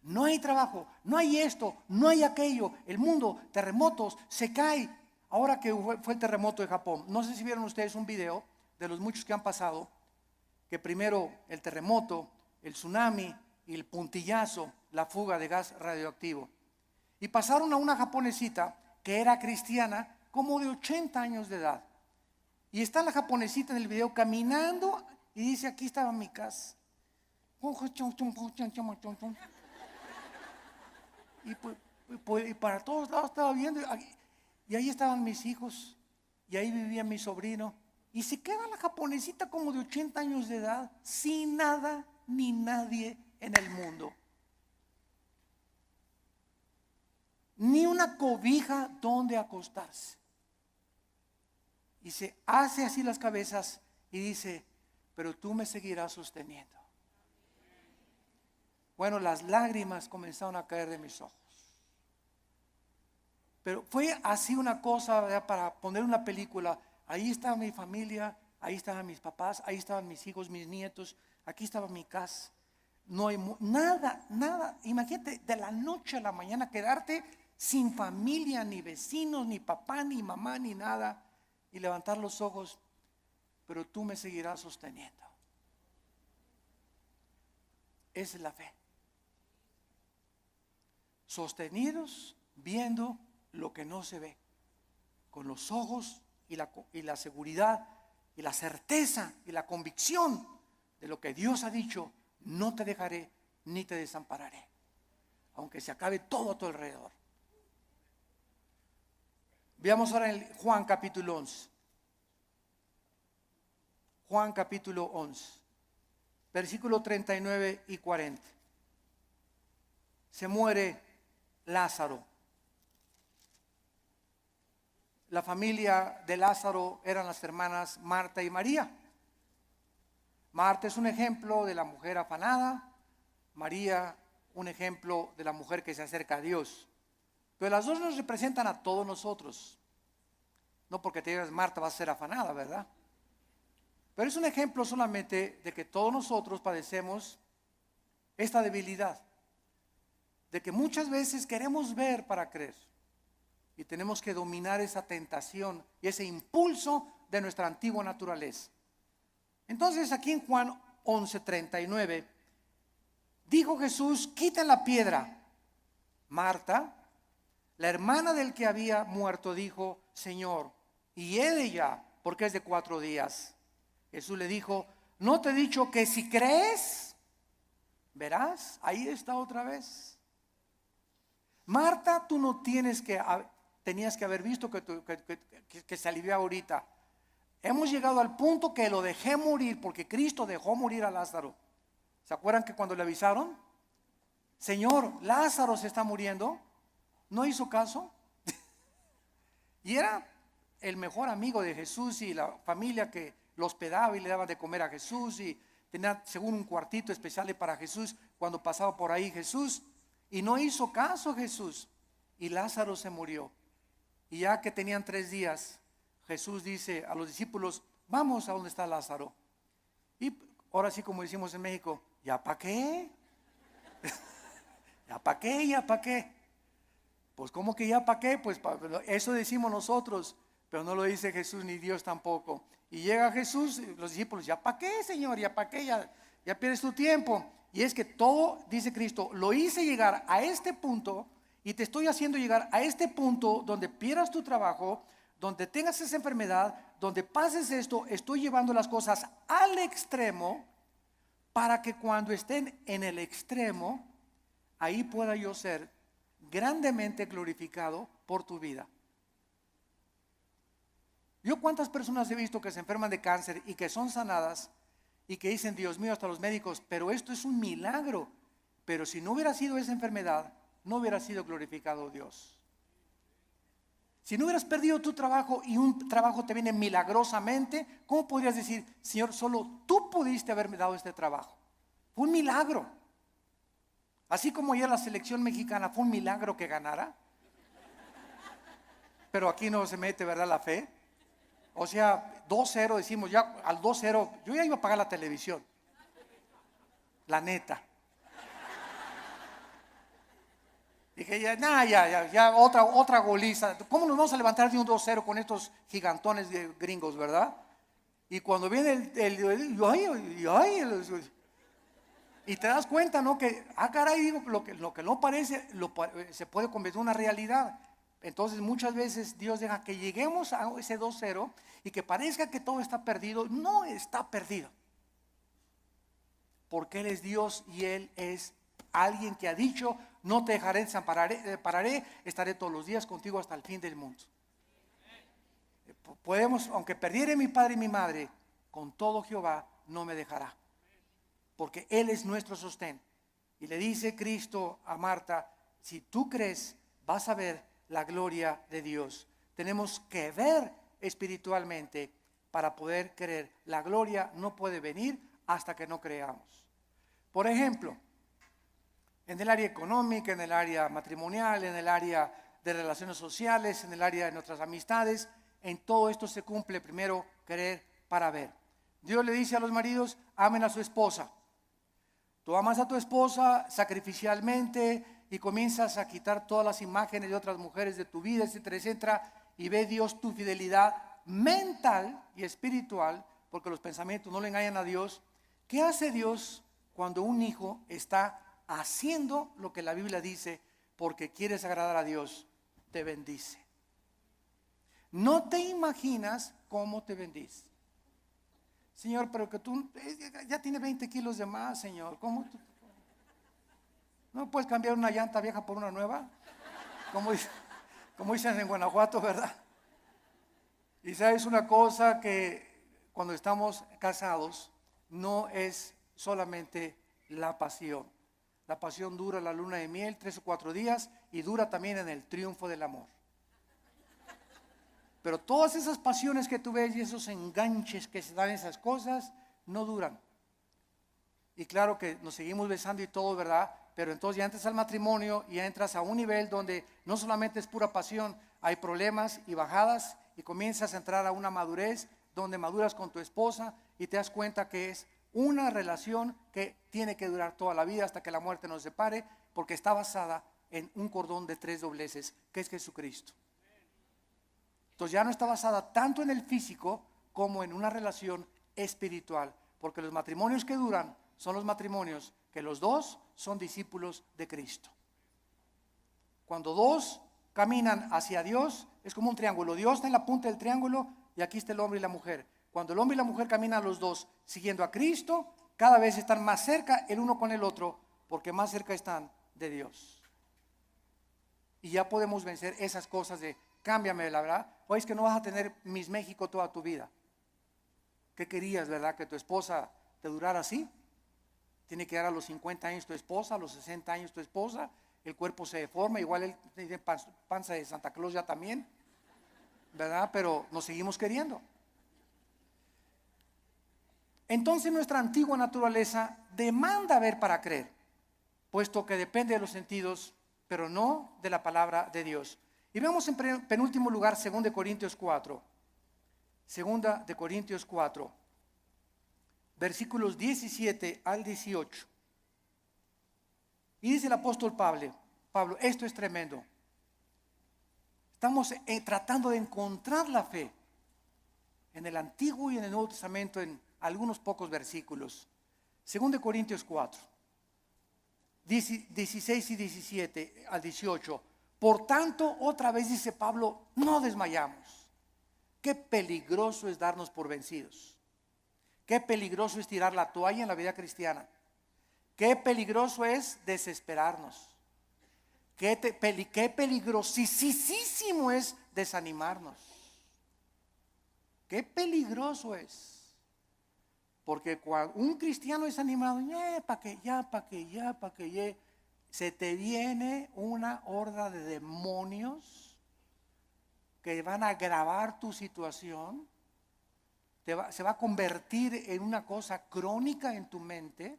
No hay trabajo, no hay esto, no hay aquello. El mundo, terremotos, se cae. Ahora que fue el terremoto de Japón, no sé si vieron ustedes un video de los muchos que han pasado, que primero el terremoto, el tsunami y el puntillazo, la fuga de gas radioactivo. Y pasaron a una japonesita que era cristiana, como de 80 años de edad. Y está la japonesita en el video caminando y dice, aquí estaba mi casa. Y para todos lados estaba viendo, y ahí estaban mis hijos, y ahí vivía mi sobrino. Y se queda la japonesita como de 80 años de edad, sin nada ni nadie en el mundo. Ni una cobija donde acostarse. Y se hace así las cabezas y dice, pero tú me seguirás sosteniendo. Bueno, las lágrimas comenzaron a caer de mis ojos. Pero fue así una cosa, ¿verdad? Para poner una película. Ahí estaba mi familia, ahí estaban mis papás, ahí estaban mis hijos, mis nietos, aquí estaba mi casa. No hay nada. Imagínate de la noche a la mañana quedarte sin familia, ni vecinos, ni papá, ni mamá, ni nada, y levantar los ojos, pero tú me seguirás sosteniendo. Esa es la fe. Sostenidos viendo lo que no se ve, con los ojos y la seguridad y la certeza y la convicción de lo que Dios ha dicho: no te dejaré ni te desampararé, aunque se acabe todo a tu alrededor. Veamos ahora en Juan capítulo 11. Juan capítulo 11, versículo 39 y 40. Se muere Lázaro. La familia de Lázaro eran las hermanas Marta y María. Marta es un ejemplo de la mujer afanada, María un ejemplo de la mujer que se acerca a Dios. Pero las dos nos representan a todos nosotros. No porque te digas Marta vas a ser afanada, ¿verdad? Pero es un ejemplo solamente de que todos nosotros padecemos esta debilidad, de que muchas veces queremos ver para creer, y tenemos que dominar esa tentación y ese impulso de nuestra antigua naturaleza. Entonces aquí en Juan 11:39 dijo Jesús: quiten la piedra. Marta, la hermana del que había muerto, dijo: Señor, y he de ya, porque es de 4 días. Jesús le dijo: ¿no te he dicho que si crees, verás? Ahí está otra vez. Marta, tú no tenías que haber visto que se alivió ahorita. Hemos llegado al punto que lo dejé morir, porque Cristo dejó morir a Lázaro. ¿Se acuerdan que cuando le avisaron? Señor, Lázaro se está muriendo? no hizo caso. Y era el mejor amigo de Jesús y la familia que lo hospedaba y le daba de comer a Jesús, y tenía según un cuartito especial para Jesús cuando pasaba por ahí Jesús, y no hizo caso Jesús, y Lázaro se murió. Y ya que tenían 3 días, Jesús dice a los discípulos: vamos a donde está Lázaro. Y ahora sí, como decimos en México, ¿ya para qué? ¿Ya para qué? ¿Ya para qué? Pues ¿cómo que ya para qué? Pues eso decimos nosotros, pero no lo dice Jesús ni Dios tampoco. Y llega Jesús, los discípulos: ¿ya para qué, Señor? ¿Ya para qué? Ya pierdes tu tiempo. Y es que todo, dice Cristo, lo hice llegar a este punto, y te estoy haciendo llegar a este punto donde pierdas tu trabajo, donde tengas esa enfermedad, donde pases esto. Estoy llevando las cosas al extremo para que cuando estén en el extremo, ahí pueda yo ser grandemente glorificado por tu vida. Yo cuántas personas he visto que se enferman de cáncer y que son sanadas y que dicen: Dios mío, hasta los médicos, pero esto es un milagro. Pero si no hubiera sido esa enfermedad, no hubiera sido glorificado Dios. Si no hubieras perdido tu trabajo y un trabajo te viene milagrosamente, ¿cómo podrías decir: Señor, solo tú pudiste haberme dado este trabajo? Fue un milagro. Así como ayer la selección mexicana fue un milagro que ganara. Pero aquí no se mete, ¿verdad?, la fe. O sea, 2-0 decimos, ya al 2-0 yo ya iba a pagar la televisión. La neta. Dije, ya, otra goliza. ¿Cómo nos vamos a levantar de un 2-0 con estos gigantones de gringos, verdad? Y cuando viene y te das cuenta, ¿no? Que, caray, digo, lo que no parece, se puede convertir en una realidad. Entonces muchas veces Dios deja que lleguemos a ese 2-0 y que parezca que todo está perdido. No está perdido, porque Él es Dios y Él es alguien que ha dicho: no te dejaré, desampararé, estaré todos los días contigo hasta el fin del mundo. Podemos, aunque perdiere mi padre y mi madre, con todo Jehová no me dejará, porque Él es nuestro sostén. Y le dice Cristo a Marta: si tú crees, vas a ver la gloria de Dios. Tenemos que ver espiritualmente para poder creer. La gloria no puede venir hasta que no creamos. Por ejemplo, en el área económica, en el área matrimonial, en el área de relaciones sociales, en el área de nuestras amistades, en todo esto se cumple primero creer para ver. Dios le dice a los maridos: amen a su esposa. Tú amas a tu esposa sacrificialmente y comienzas a quitar todas las imágenes de otras mujeres de tu vida, etcétera, etcétera, y ve Dios tu fidelidad mental y espiritual, porque los pensamientos no le engañan a Dios. ¿Qué hace Dios cuando un hijo está haciendo lo que la Biblia dice porque quieres agradar a Dios? Te bendice. No te imaginas cómo te bendice. Señor, pero que tú ya tiene 20 kilos de más, Señor. ¿Cómo tú? ¿No puedes cambiar una llanta vieja por una nueva? Como dicen en Guanajuato, ¿verdad? Y sabes una cosa, que cuando estamos casados no es solamente la pasión. La pasión dura la luna de miel 3 o 4 días y dura también en el triunfo del amor. Pero todas esas pasiones que tú ves y esos enganches que se dan esas cosas no duran. Y claro que nos seguimos besando y todo, ¿verdad? Pero entonces ya entras al matrimonio y ya entras a un nivel donde no solamente es pura pasión, hay problemas y bajadas, y comienzas a entrar a una madurez donde maduras con tu esposa y te das cuenta que es una relación que tiene que durar toda la vida hasta que la muerte nos separe, porque está basada en un cordón de 3 dobleces, que es Jesucristo. Entonces ya no está basada tanto en el físico como en una relación espiritual, porque los matrimonios que duran son los matrimonios que los dos son discípulos de Cristo. Cuando dos caminan hacia Dios, es como un triángulo. Dios está en la punta del triángulo y aquí está el hombre y la mujer. Cuando el hombre y la mujer caminan los dos siguiendo a Cristo, cada vez están más cerca el uno con el otro, porque más cerca están de Dios. Y ya podemos vencer esas cosas de: cámbiame, la verdad. Oye, es que no vas a tener Miss México toda tu vida. ¿Qué querías, verdad? ¿Que tu esposa te durara así? Tiene que dar a los 50 años tu esposa, a los 60 años tu esposa. el cuerpo se deforma, igual él tiene panza de Santa Claus ya también, ¿verdad? Pero nos seguimos queriendo. Entonces nuestra antigua naturaleza demanda ver para creer, puesto que depende de los sentidos, pero no de la palabra de Dios. Y vemos en penúltimo lugar 2 Corintios 4. 2 Corintios 4, versículos 17 al 18. Y dice el apóstol Pablo, esto es tremendo. Estamos tratando de encontrar la fe en el Antiguo y en el Nuevo Testamento en algunos pocos versículos. 2 Corintios 4, 16 y 17 al 18. Por tanto, otra vez dice Pablo, no desmayamos. Qué peligroso es darnos por vencidos. Qué peligroso es tirar la toalla en la vida cristiana. Qué peligroso es desesperarnos. Qué peligrosísimo es desanimarnos. Qué peligroso es. Porque cuando un cristiano es animado, para que, se te viene una horda de demonios que van a agravar tu situación. Se va a convertir en una cosa crónica en tu mente.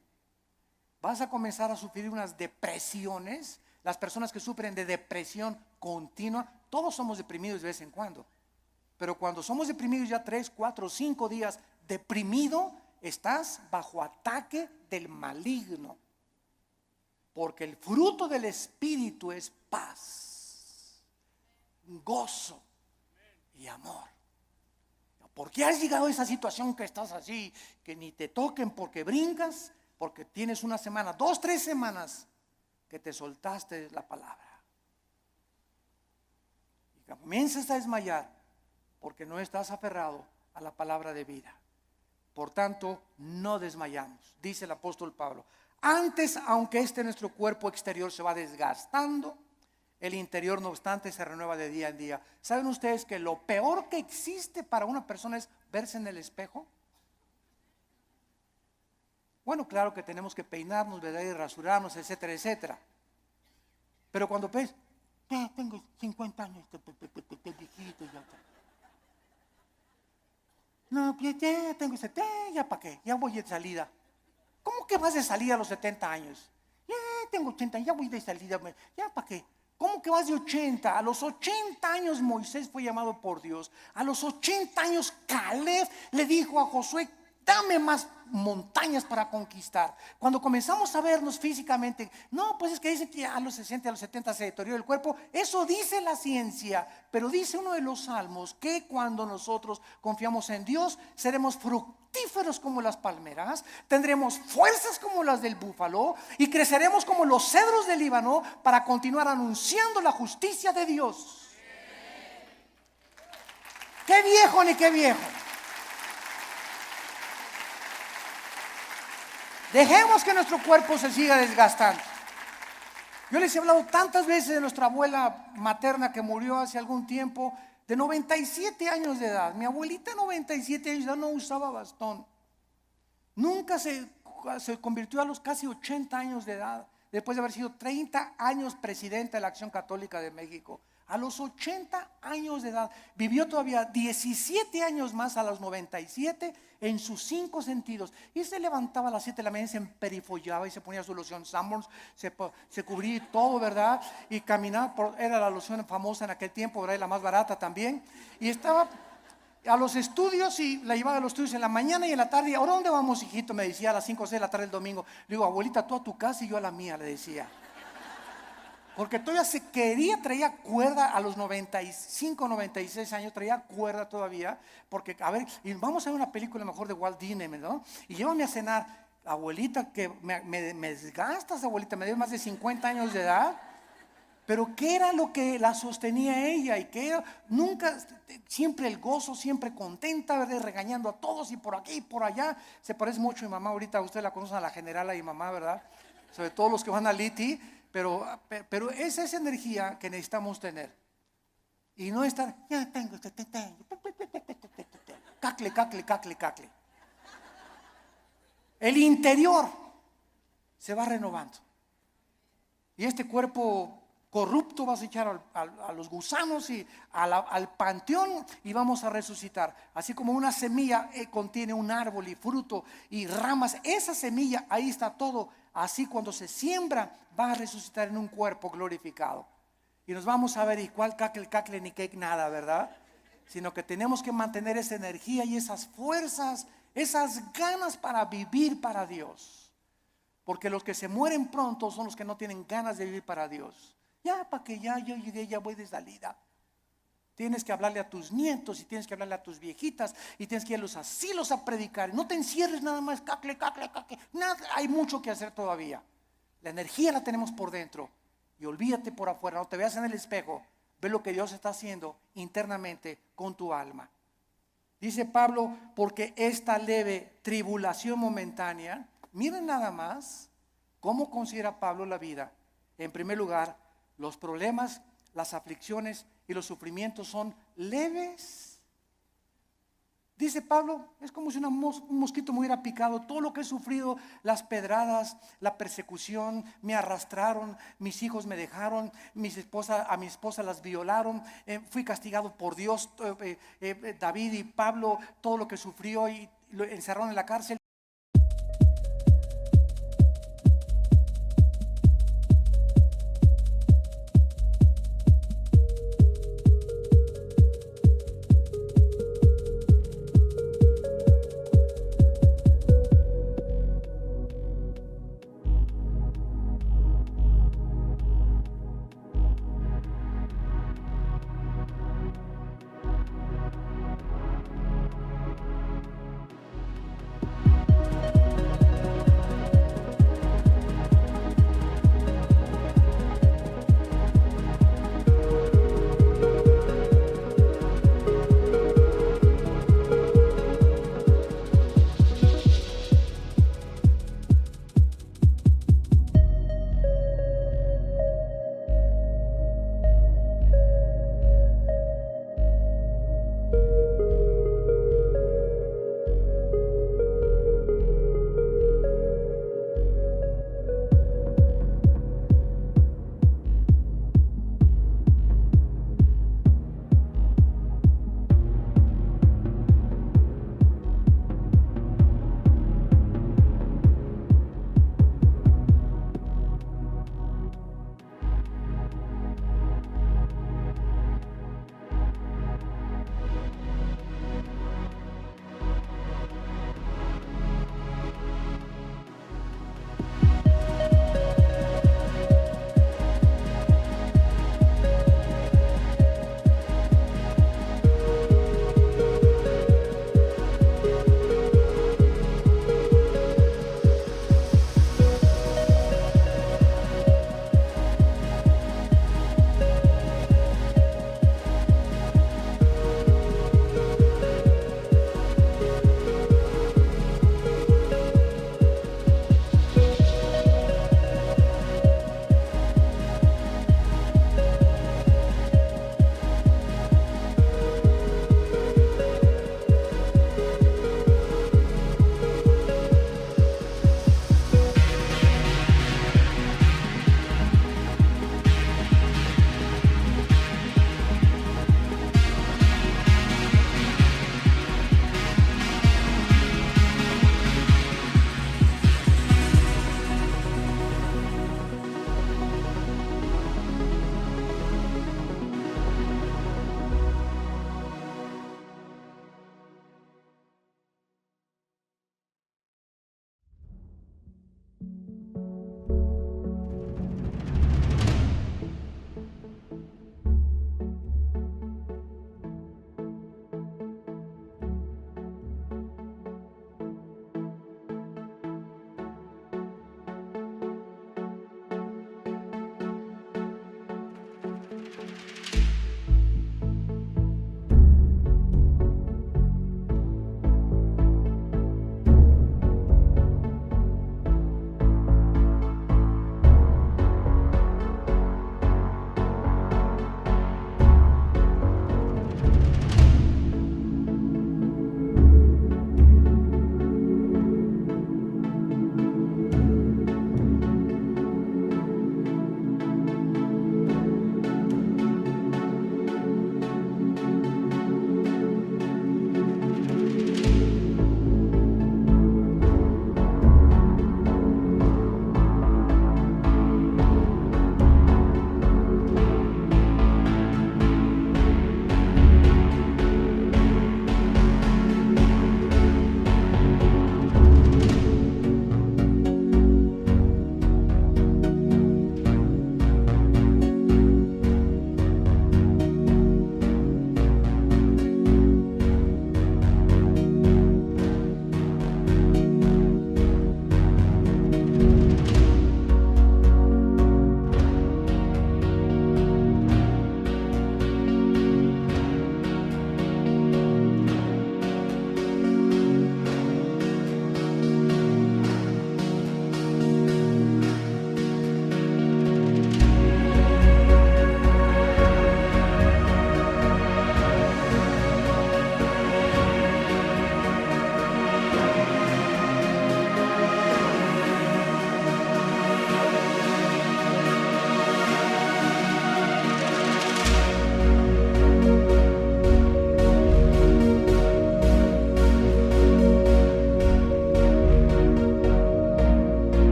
Vas a comenzar a sufrir unas depresiones. Las personas que sufren de depresión continua, todos somos deprimidos de vez en cuando. Pero cuando somos deprimidos ya 3, 4, 5 días deprimido, estás bajo ataque del maligno. Porque el fruto del Espíritu es paz, gozo y amor. ¿Por qué has llegado a esa situación que estás así, que ni te toquen porque brincas? Porque tienes una semana, 2, 3 semanas que te soltaste la palabra. Y comienzas a desmayar porque no estás aferrado a la palabra de vida. Por tanto, no desmayamos, dice el apóstol Pablo. Antes, aunque nuestro cuerpo exterior se va desgastando, el interior no obstante se renueva de día en día. ¿Saben ustedes que lo peor que existe para una persona es verse en el espejo? Bueno, claro que tenemos que peinarnos, ¿verdad? Y rasurarnos, etcétera, etcétera. Pero cuando ves, ya tengo 50 años, viejito, ya. No, ya tengo 70, ya para qué, ya voy de salida. ¿Cómo que vas de salida a los 70 años? Ya tengo 80, ya voy de salida, ya para qué. ¿Cómo que vas de 80? A los 80 años Moisés fue llamado por Dios. A los 80 años Caleb le dijo a Josué, dame más montañas para conquistar. Cuando comenzamos a vernos físicamente, no, pues es que dice que a los 60, a los 70 se deteriora el cuerpo. Eso dice la ciencia, pero dice uno de los salmos que cuando nosotros confiamos en Dios, seremos fructíferos como las palmeras, tendremos fuerzas como las del búfalo y creceremos como los cedros del Líbano para continuar anunciando la justicia de Dios. ¡Qué viejo ni qué viejo! Dejemos que nuestro cuerpo se siga desgastando. Yo les he hablado tantas veces de nuestra abuela materna que murió hace algún tiempo, de 97 años de edad. Mi abuelita 97 años de edad no usaba bastón. Nunca se convirtió a los casi 80 años de edad, después de haber sido 30 años presidenta de la Acción Católica de México. A los 80 años de edad, vivió todavía 17 años más a los 97 en sus 5 sentidos. Y se levantaba a las 7 de la mañana, se emperifollaba y se ponía su loción Sanborns, se cubría todo, ¿verdad? Y caminaba, era la loción famosa en aquel tiempo, ¿verdad? Y la más barata también. Y estaba a los estudios y la llevaba a los estudios en la mañana y en la tarde. ¿Ahora dónde vamos, hijito? Me decía a las 5 o 6 de la tarde el domingo. Le digo, abuelita, tú a tu casa y yo a la mía, le decía. Porque todavía traía cuerda a los 95, 96 años, traía cuerda todavía, porque, a ver, y vamos a ver una película mejor de Walt Disney, ¿no? Y llévame a cenar, abuelita, que me desgastas, abuelita, me dio más de 50 años de edad, pero ¿qué era lo que la sostenía ella? Y que era, nunca, siempre el gozo, siempre contenta, ¿verdad? Regañando a todos y por aquí y por allá. Se parece mucho a mi mamá, ahorita usted la conocen a la general, a mi mamá, ¿verdad? Sobre todo los que van a Liti. Pero esa es energía que necesitamos tener. Y no estar, ya tengo, cacle. El interior se va renovando. Y este cuerpo corrupto vas a echar a los gusanos y al panteón y vamos a resucitar. Así como una semilla contiene un árbol y fruto y ramas, esa semilla, ahí está todo. Así cuando se siembra va a resucitar en un cuerpo glorificado. Y nos vamos a ver, y cuál cacle ni cake nada, ¿verdad? Sino que tenemos que mantener esa energía y esas fuerzas, esas ganas para vivir para Dios. Porque los que se mueren pronto son los que no tienen ganas de vivir para Dios. Ya, para que ya yo llegué, ya voy de salida. Tienes que hablarle a tus nietos y tienes que hablarle a tus viejitas y tienes que ir a los asilos a predicar. No te encierres nada más, cacle. Nada, hay mucho que hacer todavía. La energía la tenemos por dentro. Y olvídate por afuera, no te veas en el espejo. Ve lo que Dios está haciendo internamente con tu alma. Dice Pablo, porque esta leve tribulación momentánea, miren nada más cómo considera Pablo la vida. En primer lugar, los problemas, las aflicciones y los sufrimientos son leves. Dice Pablo, es como si un mosquito me hubiera picado. Todo lo que he sufrido, las pedradas, la persecución, me arrastraron, mis hijos me dejaron, a mi esposa las violaron, fui castigado por Dios. David y Pablo, todo lo que sufrió y lo encerraron en la cárcel.